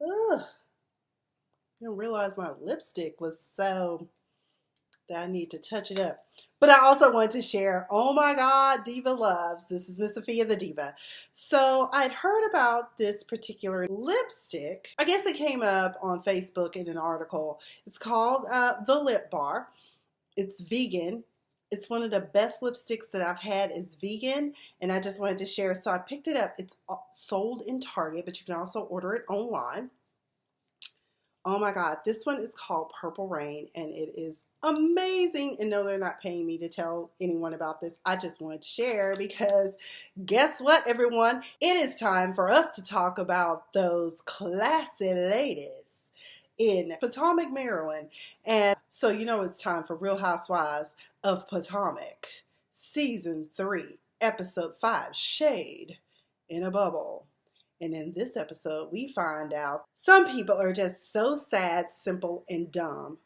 Ugh, didn't realize my lipstick was so that I need to touch it up. But I also want to share, oh my God, Diva Loves. This is Miss Sophia the Diva. So I'd heard about this particular lipstick. I guess it came up on Facebook in an article. It's called the Lip Bar. It's vegan. It's one of the best lipsticks that I've had is vegan, and I just wanted to share. So I picked it up. It's sold in Target, but you can also order it online. Oh my God, this one is called Purple Rain, and it is amazing. And no, they're not paying me to tell anyone about this. I just wanted to share because guess what, everyone? It is time for us to talk about those classy ladies in Potomac, Maryland. And so you know it's time for Real Housewives of Potomac, Season 3, Episode 5, Shade in a Bubble. And in this episode, we find out some people are just so sad, simple, and dumb.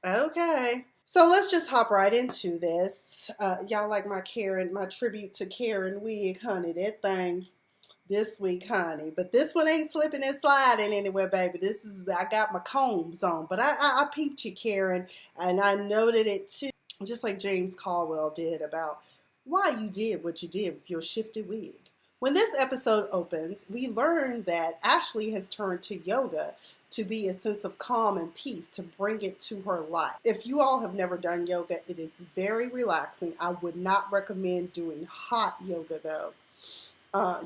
Okay. So let's just hop right into this. Y'all like my tribute to Karen wig, honey. That thing this week, honey. But this one ain't slipping and sliding anywhere, baby. I got my combs on. But I peeped you, Karen, and I noted it too. Just like James Caldwell did about why you did what you did with your shifty wig. When this episode opens, we learn that Ashley has turned to yoga to be a sense of calm and peace, to bring it to her life. If you all have never done yoga, it is very relaxing. I would not recommend doing hot yoga though. I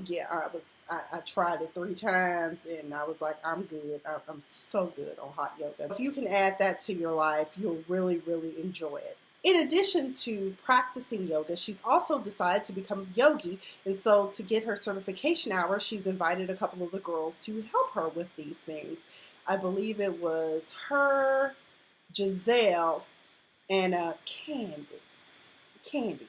tried it 3 times and I was like, I'm good. I'm so good on hot yoga. If you can add that to your life, you'll really, really enjoy it. In addition to practicing yoga, she's also decided to become a yogi. And so to get her certification hours, she's invited a couple of the girls to help her with these things. I believe it was her, Giselle, and Candiace. Candy.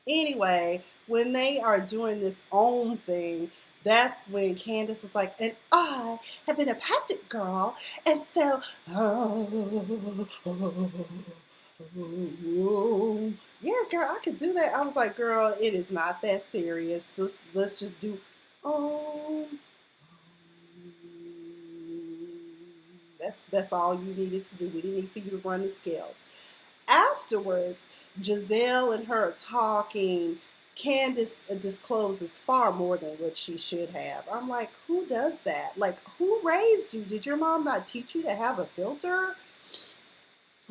Anyway, when they are doing this own thing, that's when Candiace is like, and I have been a pageant girl, and so, yeah, girl, I could do that. I was like, girl, it is not that serious. Let's just do, that's all you needed to do. We didn't need for you to run the scales. Afterwards, Giselle and her are talking. Candiace discloses far more than what she should have. I'm like, who does that? Like, who raised you? Did your mom not teach you to have a filter?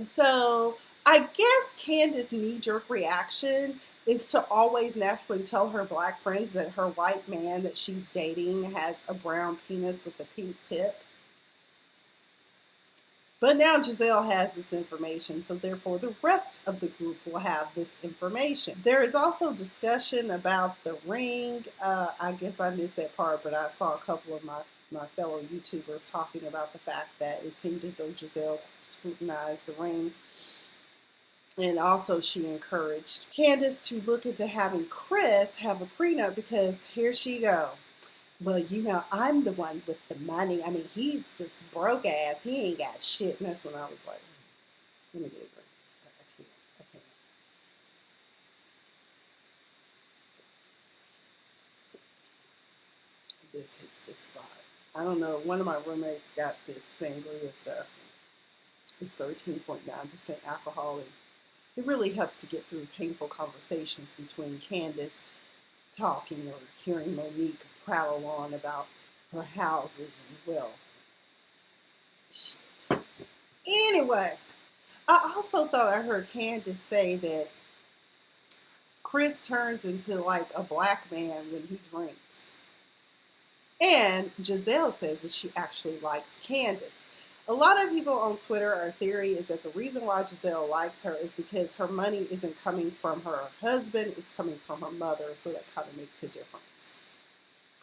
So I guess Candiace's knee-jerk reaction is to always naturally tell her black friends that her white man that she's dating has a brown penis with a pink tip. But now Giselle has this information, so therefore the rest of the group will have this information. There is also discussion about the ring. I guess I missed that part, but I saw a couple of my fellow YouTubers talking about the fact that it seemed as though Giselle scrutinized the ring. And also she encouraged Candiace to look into having Chris have a prenup because here she go. Well, you know, I'm the one with the money. I mean, he's just broke ass. He ain't got shit. And that's when I was like, let me get a drink. I can't. This hits the spot. I don't know. One of my roommates got this sangria stuff. It's 13.9% alcohol. And it really helps to get through painful conversations between Candiace talking or hearing Monique prattle on about her houses and wealth. Shit. Anyway, I also thought I heard Candiace say that Chris turns into like a black man when he drinks. And Giselle says that she actually likes Candiace. A lot of people on Twitter, our theory is that the reason why Giselle likes her is because her money isn't coming from her husband, it's coming from her mother, so that kind of makes a difference.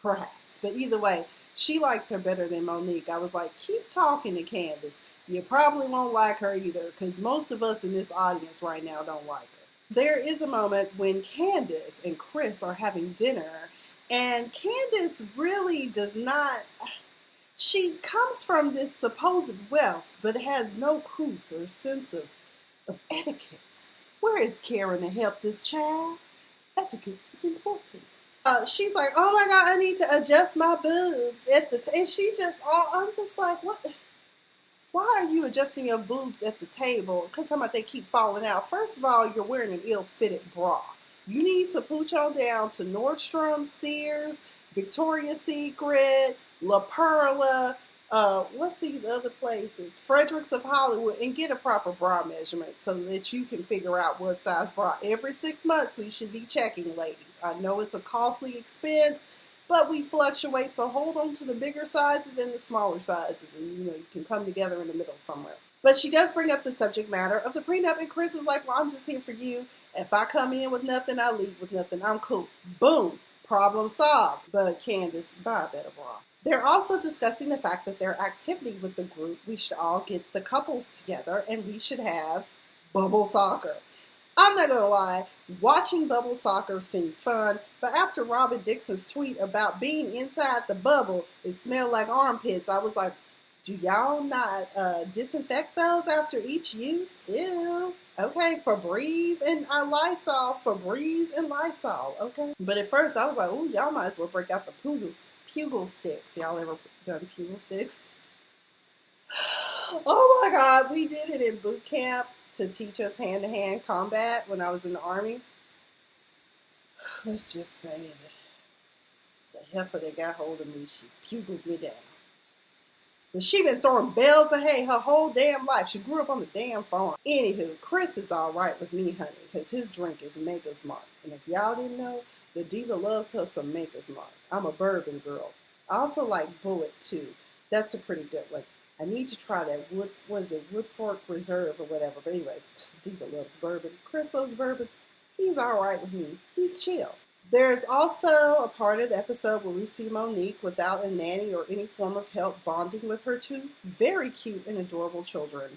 Perhaps. But either way, she likes her better than Monique. I was like, keep talking to Candiace. You probably won't like her either, because most of us in this audience right now don't like her. There is a moment when Candiace and Chris are having dinner, and Candiace really does not... She comes from this supposed wealth, but has no couth or sense of etiquette. Where is Karen to help this child? Etiquette is important. She's like, oh my God, I need to adjust my boobs at the and she just, I'm just like, what? Why are you adjusting your boobs at the table? Because talking about they keep falling out. First of all, you're wearing an ill-fitted bra. You need to pooch on down to Nordstrom, Sears, Victoria's Secret, La Perla, what's these other places? Fredericks of Hollywood, and get a proper bra measurement so that you can figure out what size bra. Every 6 months, we should be checking, ladies. I know it's a costly expense, but we fluctuate, so hold on to the bigger sizes and the smaller sizes, and you can come together in the middle somewhere. But she does bring up the subject matter of the prenup, and Chris is like, well, I'm just here for you. If I come in with nothing, I leave with nothing. I'm cool. Boom. Problem solved. But Candiace, buy a better bra. They're also discussing the fact that their activity with the group, we should all get the couples together and we should have bubble soccer. I'm not going to lie, watching bubble soccer seems fun, but after Robyn Dixon's tweet about being inside the bubble, it smelled like armpits, I was like, do y'all not disinfect those after each use? Ew. Okay, Febreze and Lysol. Febreze and Lysol. Okay. But at first I was like, oh, y'all might as well break out the pugil sticks. Y'all ever done pugil sticks? Oh my God, we did it in boot camp to teach us hand-to-hand combat when I was in the Army. Let's just say the heifer that got hold of me, she pugled me down. But she been throwing bales of hay her whole damn life. She grew up on the damn farm. Anywho, Chris is all right with me, honey, because his drink is Maker's Mark. And if y'all didn't know, the diva loves her some Maker's Mark. I'm a bourbon girl. I also like Bullet, too. That's a pretty good one. I need to try that Wood Fork Reserve or whatever. But anyways, diva loves bourbon. Chris loves bourbon. He's all right with me. He's chill. There's also a part of the episode where we see Monique without a nanny or any form of help bonding with her two very cute and adorable children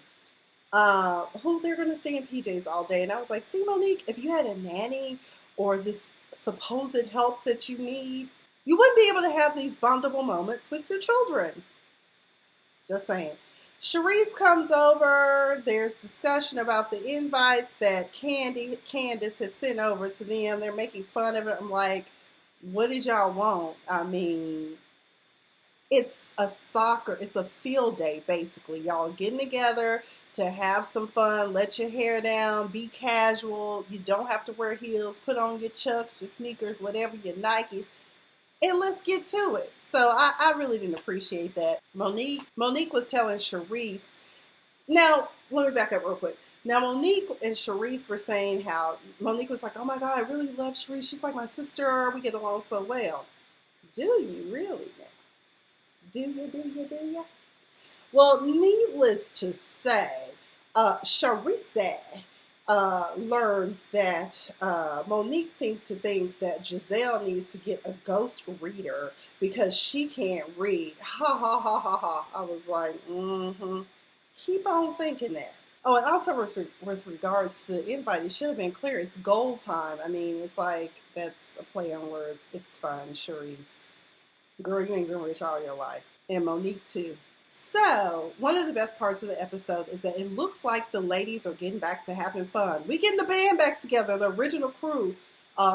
who they're going to stay in PJs all day. And I was like, see, Monique, if you had a nanny or this supposed help that you need, you wouldn't be able to have these bondable moments with your children. Just saying. Charisse comes over. There's discussion about the invites that Candiace has sent over to them. They're making fun of it. I'm like, what did y'all want? I mean, it's a field day, basically. Y'all getting together to have some fun, let your hair down, be casual. You don't have to wear heels. Put on your Chucks, your sneakers, whatever, your Nikes. And let's get to it. So I really didn't appreciate that. Monique was telling Charisse. Now, let me back up real quick. Now, Monique and Charisse were saying how Monique was like, oh my God, I really love Charisse. She's like my sister. We get along so well. Do you really now? Do you? Well, needless to say, Charisse learns that Monique seems to think that Giselle needs to get a ghost reader because she can't read. Ha ha ha ha ha. I was like, keep on thinking that. Oh, and also with regards to the invite, it should have been clear. It's gold time. I mean, it's like, that's a play on words. It's fine, Charisse. Girl, you ain't gonna reach all your life. And Monique too. So, one of the best parts of the episode is that it looks like the ladies are getting back to having fun. We getting the band back together, the original crew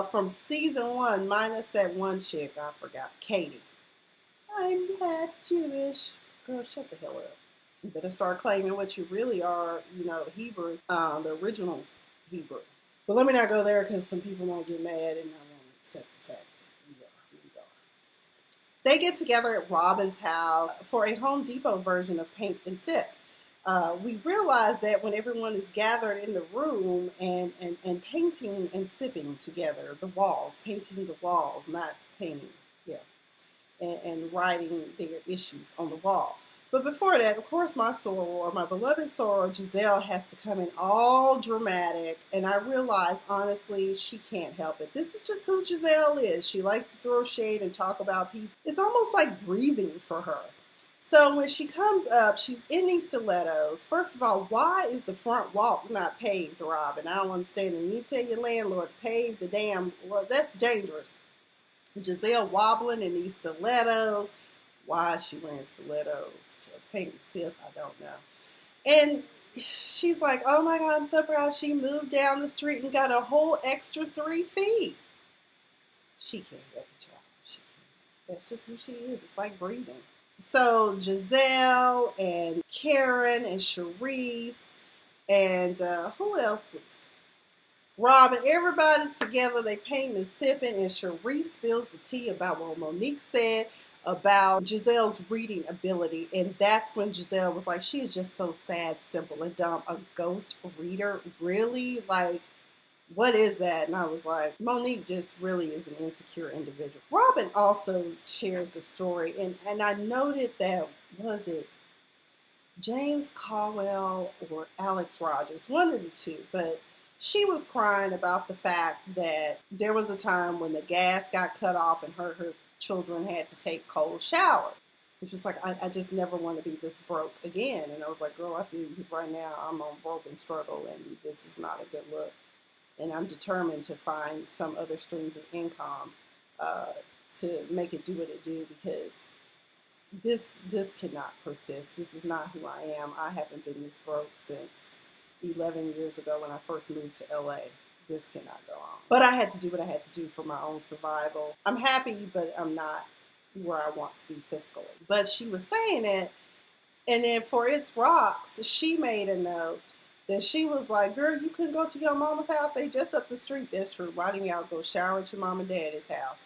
from season 1, minus that one chick, I forgot, Katie. I'm half Jewish. Girl, shut the hell up. You better start claiming what you really are, Hebrew, the original Hebrew. But let me not go there because some people might get mad and I won't accept the fact that we are who we are. They get together at Robyn's house for a Home Depot version of Paint and Sip. We realize that when everyone is gathered in the room and painting and sipping together, painting the walls, not painting, and writing their issues on the wall. But before that, of course, my beloved soror, Giselle, has to come in all dramatic. And I realize, honestly, she can't help it. This is just who Giselle is. She likes to throw shade and talk about people. It's almost like breathing for her. So when she comes up, she's in these stilettos. First of all, why is the front walk not paved, Robyn? I don't understand it. You tell your landlord to pave the damn, well, that's dangerous. Giselle wobbling in these stilettos. Why is she wearing stilettos to a paint and sip? I don't know. And she's like, oh my God, I'm so proud. She moved down the street and got a whole extra 3 feet. She can't help it, y'all. She can't. That's just who she is. It's like breathing. So Giselle and Karen and Sharice and who else was Robyn? Everybody's together. They painting and sipping, and Sharice spills the tea about what Monique said about Giselle's reading ability, and that's when Giselle was like, she is just so sad, simple, and dumb. A ghost reader? Really? Like, what is that? And I was like, Monique just really is an insecure individual. Robyn also shares the story, and I noted that, was it James Caldwell or Alex Rogers? One of the two, but she was crying about the fact that there was a time when the gas got cut off and her children had to take cold showers. Which was like, I just never want to be this broke again. And I was like, girl, I feel you, because right now I'm on broke and struggle, and this is not a good look. And I'm determined to find some other streams of income to make it do what it do, because this cannot persist. This is not who I am. I haven't been this broke since 11 years ago when I first moved to LA. This cannot go on. But I had to do what I had to do for my own survival. I'm happy, but I'm not where I want to be fiscally. But she was saying it, and then for It's Rocks, she made a note that she was like, girl, you couldn't go to your mama's house. They just up the street. That's true. Why didn't y'all go shower at your mom and daddy's house?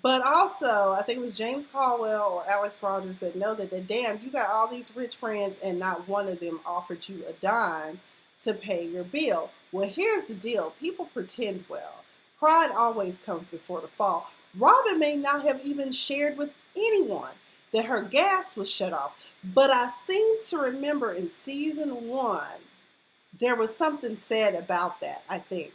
But also, I think it was James Caldwell or Alex Rogers that noted that, damn, you got all these rich friends and not one of them offered you a dime to pay your bill. Well, here's the deal. People pretend well. Pride always comes before the fall. Robyn may not have even shared with anyone that her gas was shut off, but I seem to remember in season 1, there was something said about that, I think.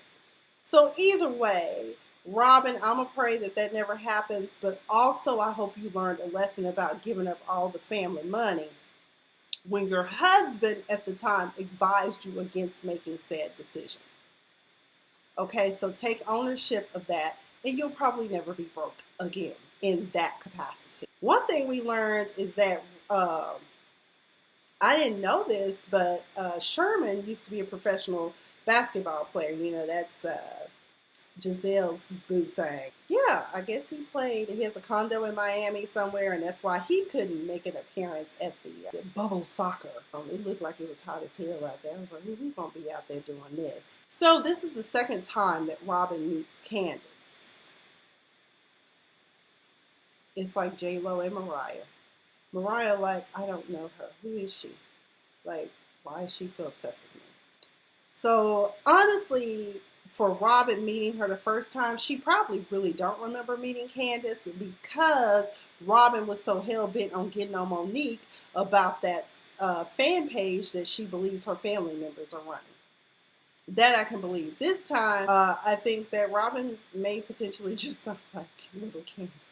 So either way, Robyn, I'm going to pray that that never happens, but also I hope you learned a lesson about giving up all the family money when your husband at the time advised you against making said decision. Okay, so take ownership of that, and you'll probably never be broke again in that capacity. One thing we learned is that, I didn't know this, but Sherman used to be a professional basketball player. You know, that's Giselle's boo thing. Yeah, I guess he played. He has a condo in Miami somewhere, and that's why he couldn't make an appearance at the bubble soccer. It looked like it was hot as hell out there. I was like, who's going to be out there doing this? So this is the second time that Robyn meets Candiace. It's like J-Lo and Mariah. Mariah, like, I don't know her. Who is she? Like, why is she so obsessed with me? So, honestly, for Robyn meeting her the first time, she probably really don't remember meeting Candiace, because Robyn was so hell-bent on getting on Monique about that fan page that she believes her family members are running. That I can believe. This time, I think that Robyn may potentially just not like little Candiace.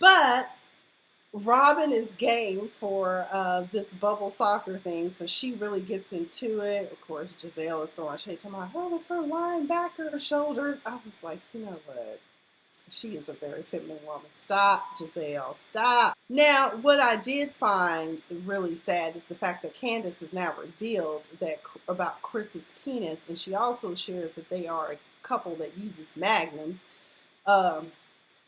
But Robyn is game for this bubble soccer thing, so she really gets into it. Of course, Giselle is throwing shade to her with her linebacker shoulders. I was like, you know what? She is a very feminine woman. Stop, Giselle. Stop. Now, what I did find really sad is the fact that Candiace has now revealed that about Chris's penis, and she also shares that they are a couple that uses magnums.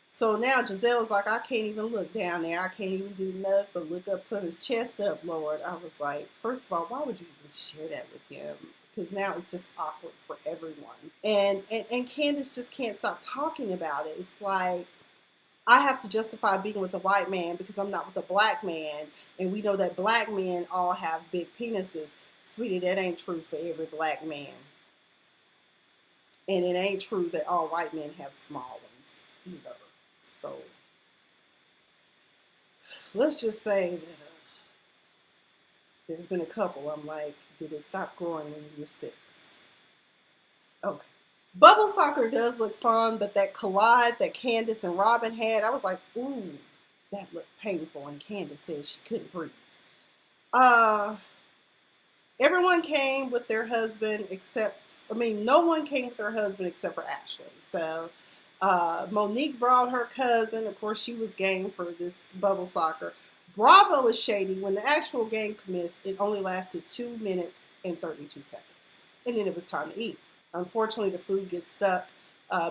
So now Giselle is like, I can't even look down there. I can't even do nothing but look up, put his chest up, Lord. I was like, first of all, why would you even share that with him? Because now it's just awkward for everyone. And Candiace just can't stop talking about it. It's like, I have to justify being with a white man because I'm not with a black man. And we know that black men all have big penises. Sweetie, that ain't true for every black man. And it ain't true that all white men have small ones either. So, let's just say that there's been a couple. I'm like, did it stop growing when you were 6? Okay. Bubble soccer does look fun, but that collide that Candiace and Robyn had, I was like, ooh, that looked painful. And Candiace said she couldn't breathe. Everyone came with their husband no one came with their husband except for Ashley. So, Monique brought her cousin. Of course, she was game for this bubble soccer. Bravo was shady. When the actual game commenced, it only lasted 2 minutes and 32 seconds. And then it was time to eat. Unfortunately, the food gets stuck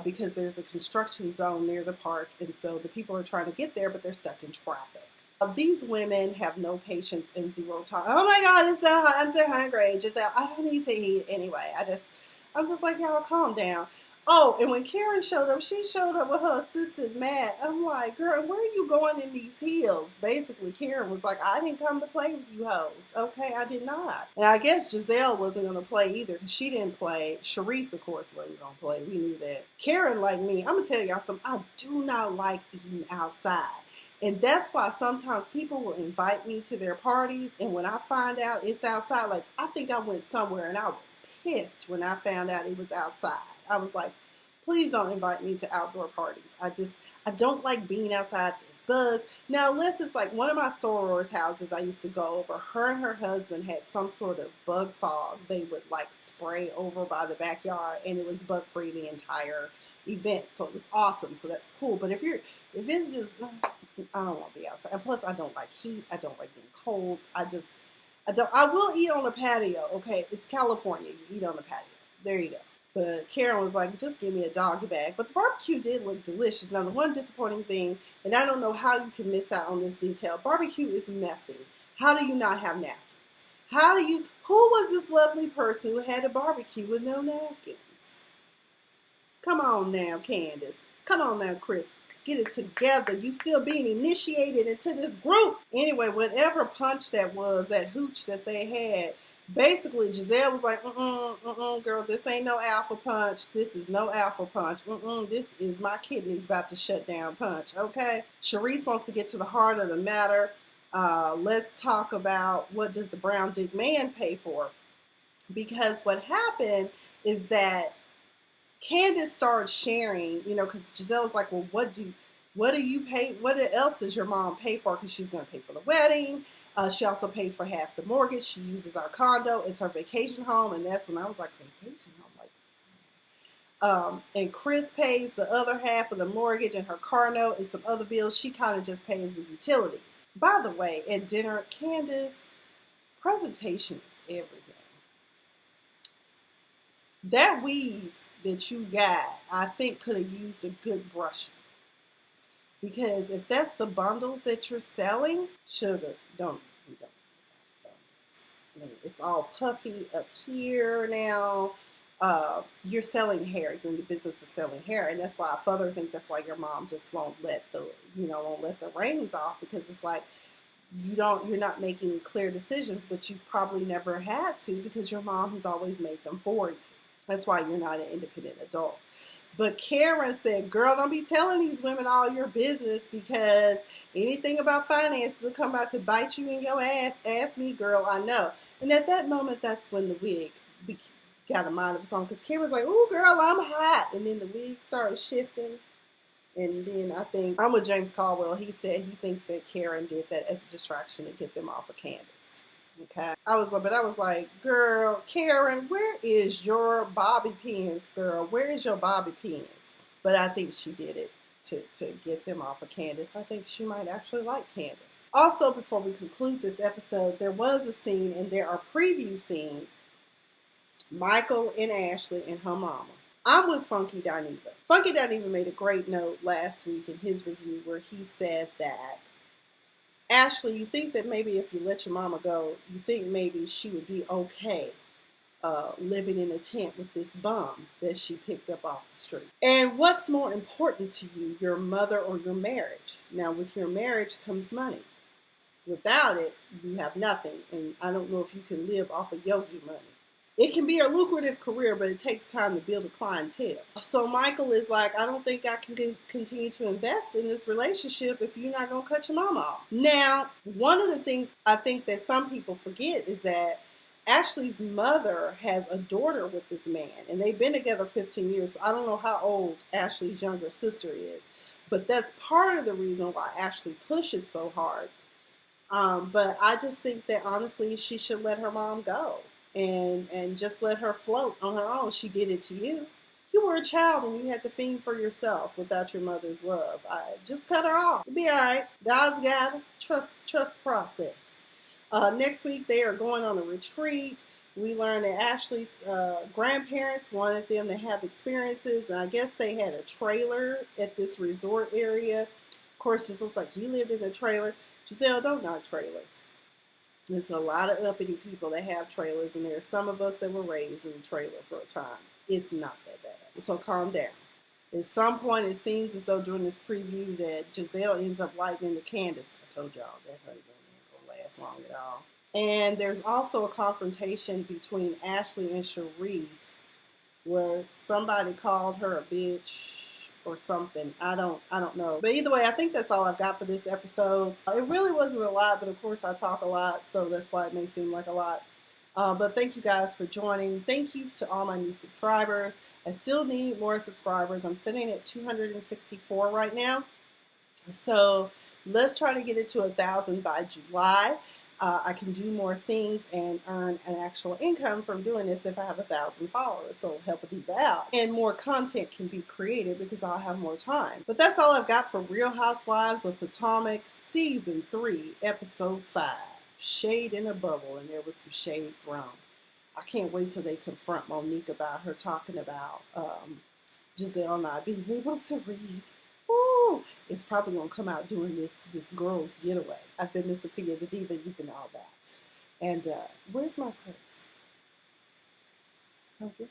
because there's a construction zone near the park, and so the people are trying to get there, but they're stuck in traffic. These women have no patience and zero time. Oh my God, it's so hot. I'm so hungry. Giselle, I don't need to eat anyway. I'm just like, y'all calm down. Oh, and when Karen showed up, she showed up with her assistant, Matt. I'm like, girl, where are you going in these heels? Basically, Karen was like, I didn't come to play with you hoes. Okay, I did not. And I guess Giselle wasn't going to play either because she didn't play. Sharice, of course, wasn't going to play. We knew that. Karen, like me, I'm going to tell y'all something. I do not like eating outside. And that's why sometimes people will invite me to their parties. And when I find out it's outside, like I think I went somewhere and I was pissed when I found out it was outside. I was like, please don't invite me to outdoor parties. I don't like being outside. There's bugs. Now, unless it's like one of my sorors houses I used to go over, her and her husband had some sort of bug fog. They would like spray over by the backyard and it was bug free the entire event. So it was awesome. So that's cool. But if it's just, I don't want to be outside. And plus I don't like heat. I don't like being cold. I will eat on a patio. Okay. It's California. You eat on a patio. There you go. But Karen was like, just give me a doggy bag. But the barbecue did look delicious. Now, the one disappointing thing, and I don't know how you can miss out on this detail, barbecue is messy. How do you not have napkins? Who was this lovely person who had a barbecue with no napkins? Come on now, Candiace. Come on now, Chris. Get it together. You still being initiated into this group. Anyway, whatever punch that was, that hooch that they had, basically, Giselle was like, girl, this ain't no alpha punch. This is no alpha punch. This is my kidneys about to shut down punch, okay? Sharice wants to get to the heart of the matter. Let's talk about what does the brown dick man pay for? Because what happened is that Candiace started sharing, because Giselle was like, well, what do you pay? What else does your mom pay for? Because she's going to pay for the wedding. She also pays for half the mortgage. She uses our condo. It's her vacation home. And that's when I was like, vacation home? Like, and Chris pays the other half of the mortgage and her car note and some other bills. She kind of just pays the utilities. By the way, at dinner, Candiace, presentation is everything. That weave that you got, I think could have used a good brushing. Because if that's the bundles that you're selling, sugar, don't. I mean, it's all puffy up here now. You're selling hair. You're in the business of selling hair, and that's why I further think that's why your mom just won't let the reins off, because it's like you're not making clear decisions, but you've probably never had to because your mom has always made them for you. That's why you're not an independent adult. But Karen said, girl, don't be telling these women all your business, because anything about finances will come out to bite you in your ass. Ask me, girl, I know. And at that moment, that's when the wig got a mind of its own, because Karen's like, ooh, girl, I'm hot. And then the wig started shifting. And then I think, I'm with James Caldwell. He said he thinks that Karen did that as a distraction to get them off of Candiace. Okay. I was like, girl, Karen, where is your bobby pins, girl? Where is your bobby pins? But I think she did it to get them off of Candiace. I think she might actually like Candiace. Also, before we conclude this episode, there was a scene, and there are preview scenes, Michael and Ashley and her mama. I'm with Funky Dineva. Funky Dineva made a great note last week in his review where he said that, Ashley, you think that maybe if you let your mama go, you think maybe she would be okay living in a tent with this bum that she picked up off the street. And what's more important to you, your mother or your marriage? Now, with your marriage comes money. Without it, you have nothing. And I don't know if you can live off of yogi money. It can be a lucrative career, but it takes time to build a clientele. So Michael is like, I don't think I can continue to invest in this relationship if you're not going to cut your mama off. Now, one of the things I think that some people forget is that Ashley's mother has a daughter with this man, and they've been together 15 years. So I don't know how old Ashley's younger sister is, but that's part of the reason why Ashley pushes so hard. But I just think that honestly, she should let her mom go. And just let her float on her own. She did it to you. You were a child and you had to fend for yourself without your mother's love. Just cut her off. You'll be all right. God's got her. Trust the process. Next week they are going on a retreat. we learned that Ashley's grandparents wanted them to have experiences, and I guess they had a trailer at this resort area. Of course, just looks like you lived in a trailer. Giselle, don't knock trailers. There's a lot of uppity people that have trailers, and there's some of us that were raised in a trailer for a time. It's not that bad, so calm down. At some point, it seems as though during this preview that Giselle ends up lighting into Candiace. I told y'all that honeymoon ain't gonna last long at all. And there's also a confrontation between Ashley and Charisse where somebody called her a bitch or something. I don't know. But either way, I think that's all I've got for this episode. It really wasn't a lot, but of course I talk a lot, so that's why it may seem like a lot. But thank you guys for joining. Thank you to all my new subscribers. I still need more subscribers. I'm sitting at 264 right now. So let's try to get it to 1,000 by July. I can do more things and earn an actual income from doing this if I have 1,000 followers. So help a diva out. And more content can be created because I'll have more time. But that's all I've got for Real Housewives of Potomac Season 3, Episode 5. Shade in a bubble, and there was some shade thrown. I can't wait till they confront Monique about her talking about Giselle not being able to read. Ooh, it's probably going to come out doing this girl's getaway. I've been Miss Sophia the Diva. You've been all that. And where's my purse? Okay.